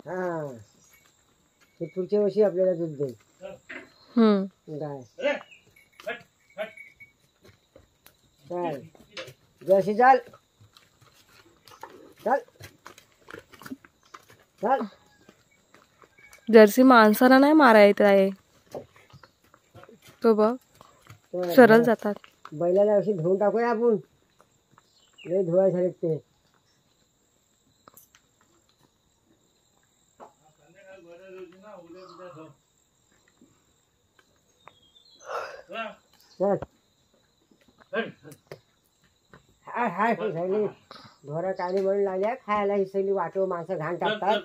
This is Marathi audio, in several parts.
हा ते पुढच्या वर्षी आपल्याला दूध देईल गाय. चाल जशी चाल चाल चाल. जर्सी माणसाला नाही मारायचं आहे. तो बघ सरळ जातात. बैलाला अशी धुवून टाकूया आपण. लय धुवाय झाले ते. हाय हाय सगळी ढोरं काळी म्हणून लागल्या खायला. ही सगळी वाटो माणसं घाण टाकतात.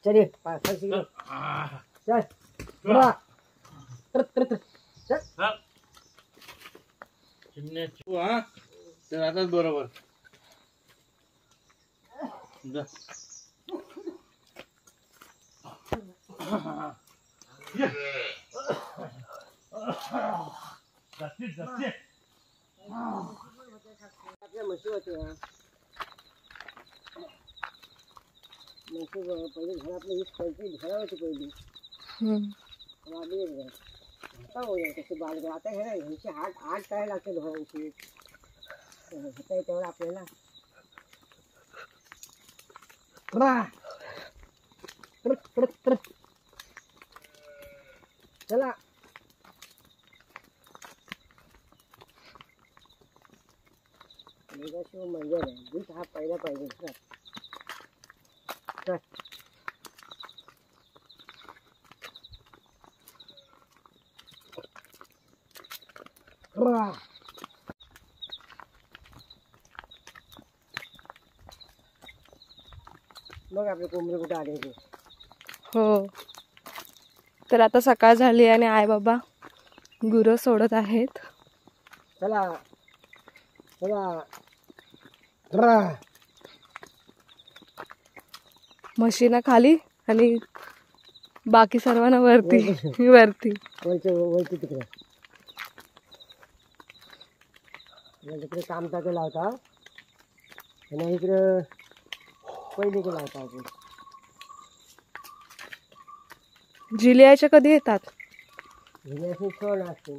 चल चल चल बरोबर. आपल्या म्हशी होत्या. म्हशी पहिले घरातलं हीच पहिली घरा होती पहिली. आता होईल तशी बालगड. आता हे ह्यांची आठ काय लागते ढोरांची. होता तेवढं आपल्याला. चला शिव मंदिर आहे. दूध हा पहिला पाहिजे. मग आपले कोंबडी कुठे आले ते. हो तर आता सकाळ झाली आणि आई बाबा गुरं सोडत आहेत. चला चला. म्हशीना खाली आणि बाकी सर्वांना वरती वरती. वरती तिकडे तिकडे काम टाकं लावता आणि इकडं पहिली इकडे लावता आपण. जिल्ह्याच्या कधी येतात सण असते.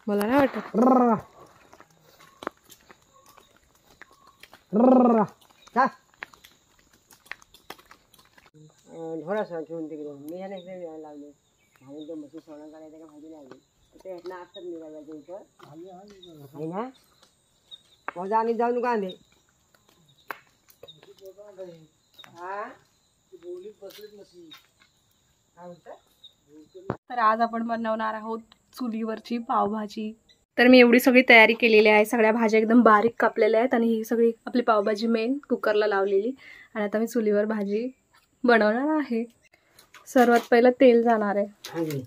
मला नाही वाटत. ढोरा सण ठेवून तिकडे मी ह्याला इकडे यायला लागले. आणि तो म्हशी सोडा करायचं का भाजी लागली ते ह्यातनं असतात निघायचं इथं आहे ना. माझा आणि जाऊन का दे. तर आज आपण बनवणार आहोत चुलीवरची पावभाजी. तर मी एवढी सगळी तयारी केलेली आहे. सगळ्या भाज्या एकदम बारीक कापलेल्या आहेत आणि ही सगळी आपली पावभाजी मेन कुकरला लावलेली. आणि आता मी चुलीवर भाजी बनवणार आहे. सर्वात पहिलं तेल जाणार आहे.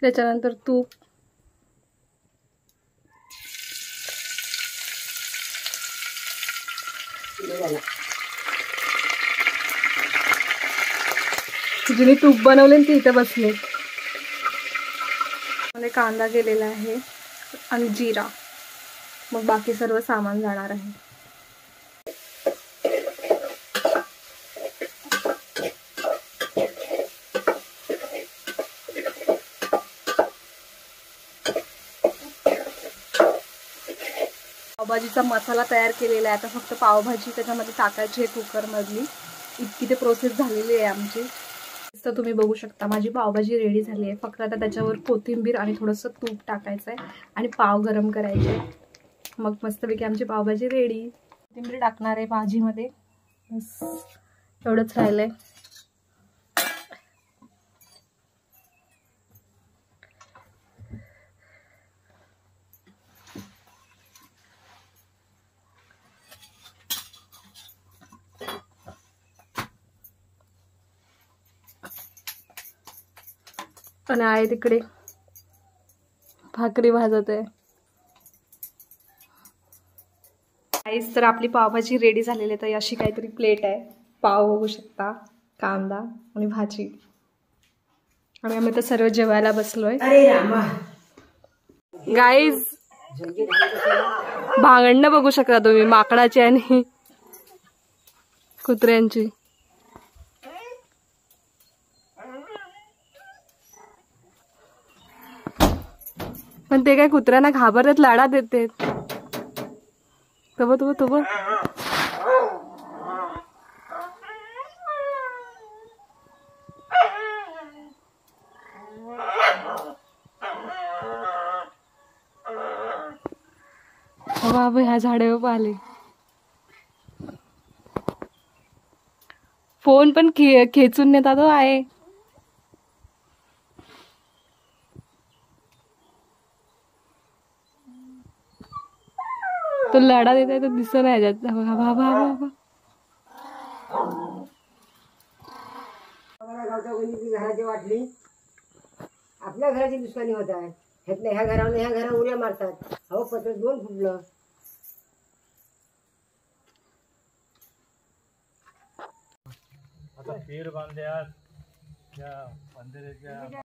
त्याच्यानंतर तूप. जिने तूप बनवले ती इथे बसले. मध्ये कांदा केलेला आहे आणि जिरा. मग बाकी सर्व सामान जाणार आहे. पावभाजीचा मसाला तयार केलेला आहे. आता फक्त पावभाजी त्याच्यामध्ये टाकायची आहे कुकरमधली. इतकी ते प्रोसेस झालेली आहे आमची. तर तुम्ही बघू शकता माझी पावभाजी रेडी झाली आहे. फक्त आता त्याच्यावर कोथिंबीर आणि थोडंसं तूप टाकायचं आहे आणि पाव गरम करायचे. मग मस्तपैकी आमची पावभाजी रेडी. कोथिंबीर टाकणार आहे भाजीमध्ये. बस एवढंच राहिलंय. आणि आहे तिकडे भाकरी भाजत आहे. तर आपली पावभाजी रेडी झालेली आहे. तर अशी काहीतरी प्लेट आहे. पाव बघू शकता, कांदा आणि भाजी. आणि आम्ही तर सर्व जेवायला बसलोय. गाईज भांगडणं बघू शकता तुम्ही माकडाची आणि कुत्र्यांची. पण ते काय कुत्र्यांना घाबरतात, लाडा देते. तब तब तब बाबा ह्या झाडावर आले. फोन पण खेचून नेतात तो आहे. तो लढा देत आहे तो दिसत नाही ह्याच्यात. बाबा बाबा घराची वाटली आपल्या घराची नुकसानी होत आहे. ह्या घरावर ह्या घरा उड्या मारतात. अहो पत्र दोन फुटलं. आता फेर बांधल्यात त्या मंदिराच्या